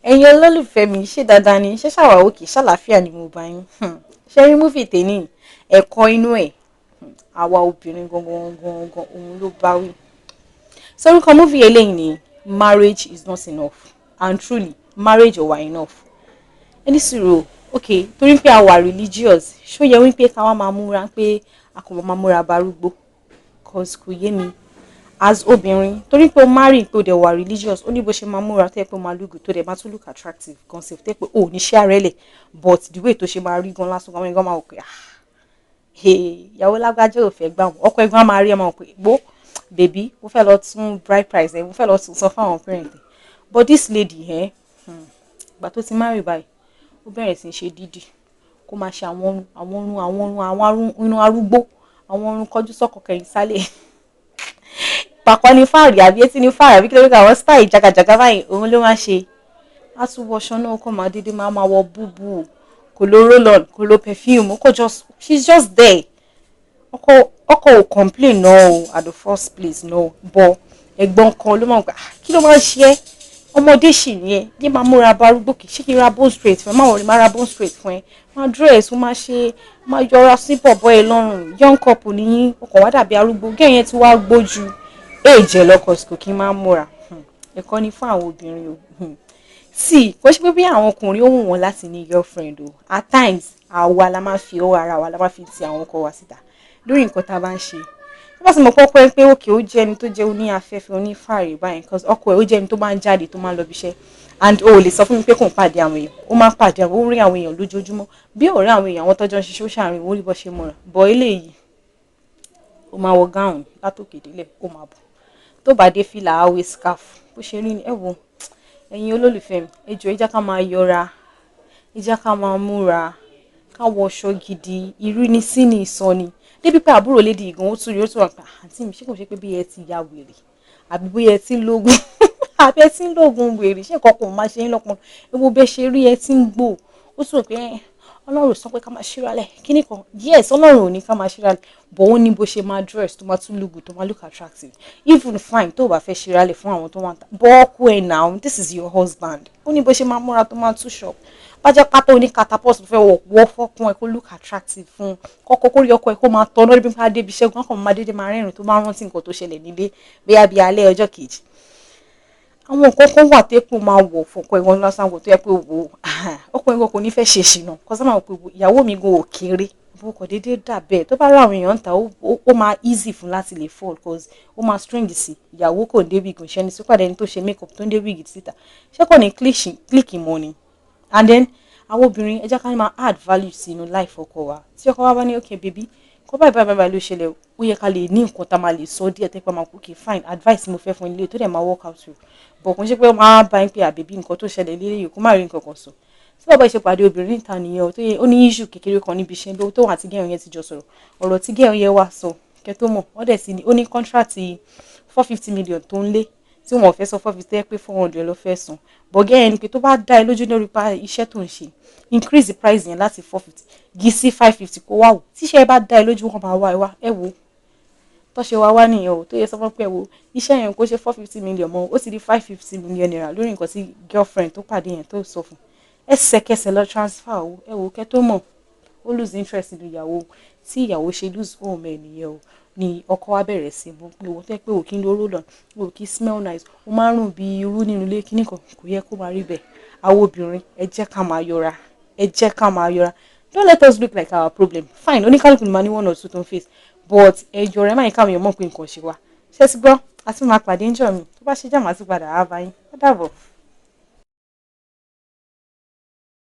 ẹ̀yin olólùfẹ́ mi ṣé dáadáa ni ṣé ṣàwà òkè ṣàlàáfíà ni mo bá yín ṣe rí múfì tèmi ẹ̀kọ́ inú ẹ̀ àwa obìnrin gangan gangan òun ló bá wí. Sórúkọ múfì eléyìí ni marriage is not enough and truly marriage ò wà enough. Ẹni sùúrù ok torí pé a wà religious ṣó yẹ wípé ká wá máa múra pé a kò máa múra barúgbó cause kò yé mi as obìnrin torí pé o marry pé o dẹ̀ wà religious ó ní bó ṣe máa múra tó yẹ pé o máa look good tó dẹ̀ máa tún look attractive concept tó yẹ pé o ní ṣe àrẹ́lẹ̀ but the way tó ṣe máa rí gan lásán gan máa wò pé ìyàwó lágbájá ò fẹ́ gbà wọ́n ọkọ ẹ̀gbọ́n máa rí ẹ máa wò pé gbó baby mo fẹ́ lọ tún bride price ẹ̀ mo fẹ́ lọ tún sọ fún àwọn parent ẹ̀ but this lady ìgbà tó ti marry báyìí ó bẹ̀rẹ̀ sí í ṣe dídì kó máa ṣe àwọn irun arúgbó àwọn irun kọjú sọ́kọ kẹ̀yìn sálẹ̀ pàkọ́ ní fáàrí àbí etí ní fáàrí àbí kí ló ń kà wọ́n style jagajaga báyìí òun ló máa ṣe á tún wọṣọ náà kó máa dédé máa wọ búbú kò lo roll-on kò lo perfume kò just she's just there ọkọ ò complain no at the first place no but ẹ̀gbọ́n kan ló máa gbà kí ló máa ṣe ẹ́ ọmọdé ṣì ni ẹ yé máa múra barúgbó kì í ṣe kí ra bone straight fún ẹ máa wọlé máa ra bone straight fún ẹ máa dress máa ṣe máa yọra sí bọ̀bọ̀ ẹ lọ́rùn young couple nìyí ọkọ̀ wá dàbí arúgbó gẹ́yẹn tí wàá gbójú èjẹ lọkọ kò kí n máa múra ẹ̀kọ́ ni fún àwọn obìnrin o sí kò ṣe pé bí àwọn ọkùnrin ó wù wọ́n láti ní girlfriend o at times àwa la máa fi ọwọ́ ara wa la máa fi ti àwọn ọkọ wa síta lórí nǹkan tá a bá ń ṣe tó bá sì mọ̀ pọ́pọ́ pé òkè ó jẹ́ ẹni tó jẹ́ oní afẹ́fẹ́ oní fàárẹ̀ báyìí because ọkọ ẹ̀ ó jẹ́ ẹni tó máa ń jáde tó máa ń lọ ibiṣẹ́ and o lè sọ fún mi pé kò ń pàdé àwọn èèyàn ó máa ń pàdé àwọn ó rí àwọn èèyàn lójoojúmọ́ bí ọ̀rẹ́ àwọn èèyàn àwọn tọ́jọ́ ń ṣiṣẹ́ ó ṣàárín ó rí bọ́ ṣe mọ́ra bọ́ eléyìí ó máa wọ gáùn látòkè délẹ̀ ó máa bọ̀ tó bá dé fìlà àwẹ̀ scarf bó ṣe rí ni ẹ wo ẹ̀yin olólùfẹ́ mi ẹ jọ̀ọ́ ẹ jẹ́ ká máa yọra ẹ jẹ́ ká máa múra ká wọṣọ gidi ìrínisí ni ìsọni débi pé àbúrò lédi ìgàn ó tún rí ó tún wà pé àǹtí mi ṣé kò ṣe pé bí ẹ ti ya wèrè àbí bóyá ẹ ti ń lógun àbí ẹ ti ń lógun wèrè ṣé nǹkan kan máa ṣe ń lọ́pọ̀ ewu bẹ́ẹ̀ ṣe rí ẹ ti ń gbò ó tún rò pé ọlọ́run sọ pé ká máa ṣíralẹ̀ kíní kan yes ọlọ́run ò ní ká máa ṣíralẹ̀ bọ̀ ó ní bó ṣe máa dress tó máa tún look good tó máa look attractive even fine tó bá fẹ́ ṣíralẹ̀ fún àwọn tó wà ń ta bọ́ ọkọ ẹ̀ now this is your husband ó ní bó ṣe máa múra tó máa tún shop bájẹ́ pátá oní catapult fẹ́ wọ́ fọ́kún ẹ̀ kó look attractive fún kọ́kọ́ kó rí ọkọ ẹ̀ kó máa tọ́nà níbi pé adébí ṣẹ́gun akọ̀ máa dédé máa rẹ́rìn tó máa rántí nǹkan tó ṣẹlẹ̀ nílé bóyá bí alẹ́ ọjọ́ kejì àwọn nǹkan kan wà tó pé ó máa wọ̀ fọ́kọ ẹ̀ wọn lásán wò tó yẹ pé wò ọkọ ẹ̀ kò ní fẹ́ ṣe ṣìnà kọ́ sábà wò pé ìyàwó mi gan ò kéré bó kò dédé dà bẹ́ẹ̀ tó bá rí àwọn èèyàn ń ta ó máa easy fún láti lè fall cause ó máa strange sí ìyàwó kò ń dé wig ṣe ni sípàdé ẹni tó ṣe make up tó ń dé wig síta ṣé kò ní click mọ́ ni and then àwọn obìnrin ẹ jẹ́ ká ní máa add value sí inú life ọkọ wa tí ọkọ wa bá ní okay baby kọ́ báyìí ló ṣẹlẹ̀ ó yẹ ká lè ní nǹkan tá a máa lè sọ díẹ̀ tẹ́pẹ́ máa okay fine advice mo fẹ́ fún ilé tó dẹ̀ máa work out through bọ̀ kò ń ṣe pé ó máa bá yín pé àbẹ̀bí nǹkan tó ṣẹlẹ̀ lélẹ̀ yìí kó má rí nǹkan kan sọ tí bàbá ìṣe pàdé obìnrin níta nìyẹn o tó yẹ ó ní issue kékeré kan níbi iṣẹ́ lówó tó wà tí gẹ́rùn yẹn ti jọ sọ̀rọ̀ ọ̀rọ̀ tí gẹ́rùn yẹn wá sọ kẹ́ tó mọ̀ ó dẹ̀ sí ni ó ní contract 450 million tó ń lé tí wọ́n fẹ́ sọ 450 tẹ́ pé 400 ló fẹ́ san bọ̀gẹ́ ẹni pé tó bá dá ẹ lójú lórí pa iṣẹ́ tó ń ṣe increase the price yẹn láti 450 gí sí 550 kó wá wò tíṣẹ́ bá dá ẹ lójú wọn máa wá ẹ wá ẹ wò tó ṣe wá nìyẹn o tó yẹ sọ fún pé ẹ wò iṣẹ́ yẹn kó ṣe 450 million mọ́ ó ti di 550 million naira lórí nǹkan tí girlfriend tó pàdé yẹn tó sọ fún ẹsẹ̀kẹsẹ̀ lọ transfer o ẹ wò kẹ́ tó mọ̀ ó lose interest nínú ìyàwó tí ìyàwó ṣe lose home ẹ̀ nìyẹn o ni ọkọ wa bẹ̀rẹ̀ sí mú pé owó tẹ́ pé òkè ń lo roll-on òkè smell nice ó máa ń rùn bí irú nínú ilé kíní kan kò yẹ kó máa rí bẹ́ẹ̀ àwọn obìnrin ẹ jẹ́ ká máa yọra don't let us look like our problem fine oníkálùkù ni máa ní one or two tó ń face but ẹ yọra ẹ má yẹ káwọn èèyàn mọ̀ pé nǹkan ṣe wá ṣé ti gbọ́ àti máa pàdé ń jọ mi tó bá ṣe jà máa ti padà á bá yín ó dàbọ̀.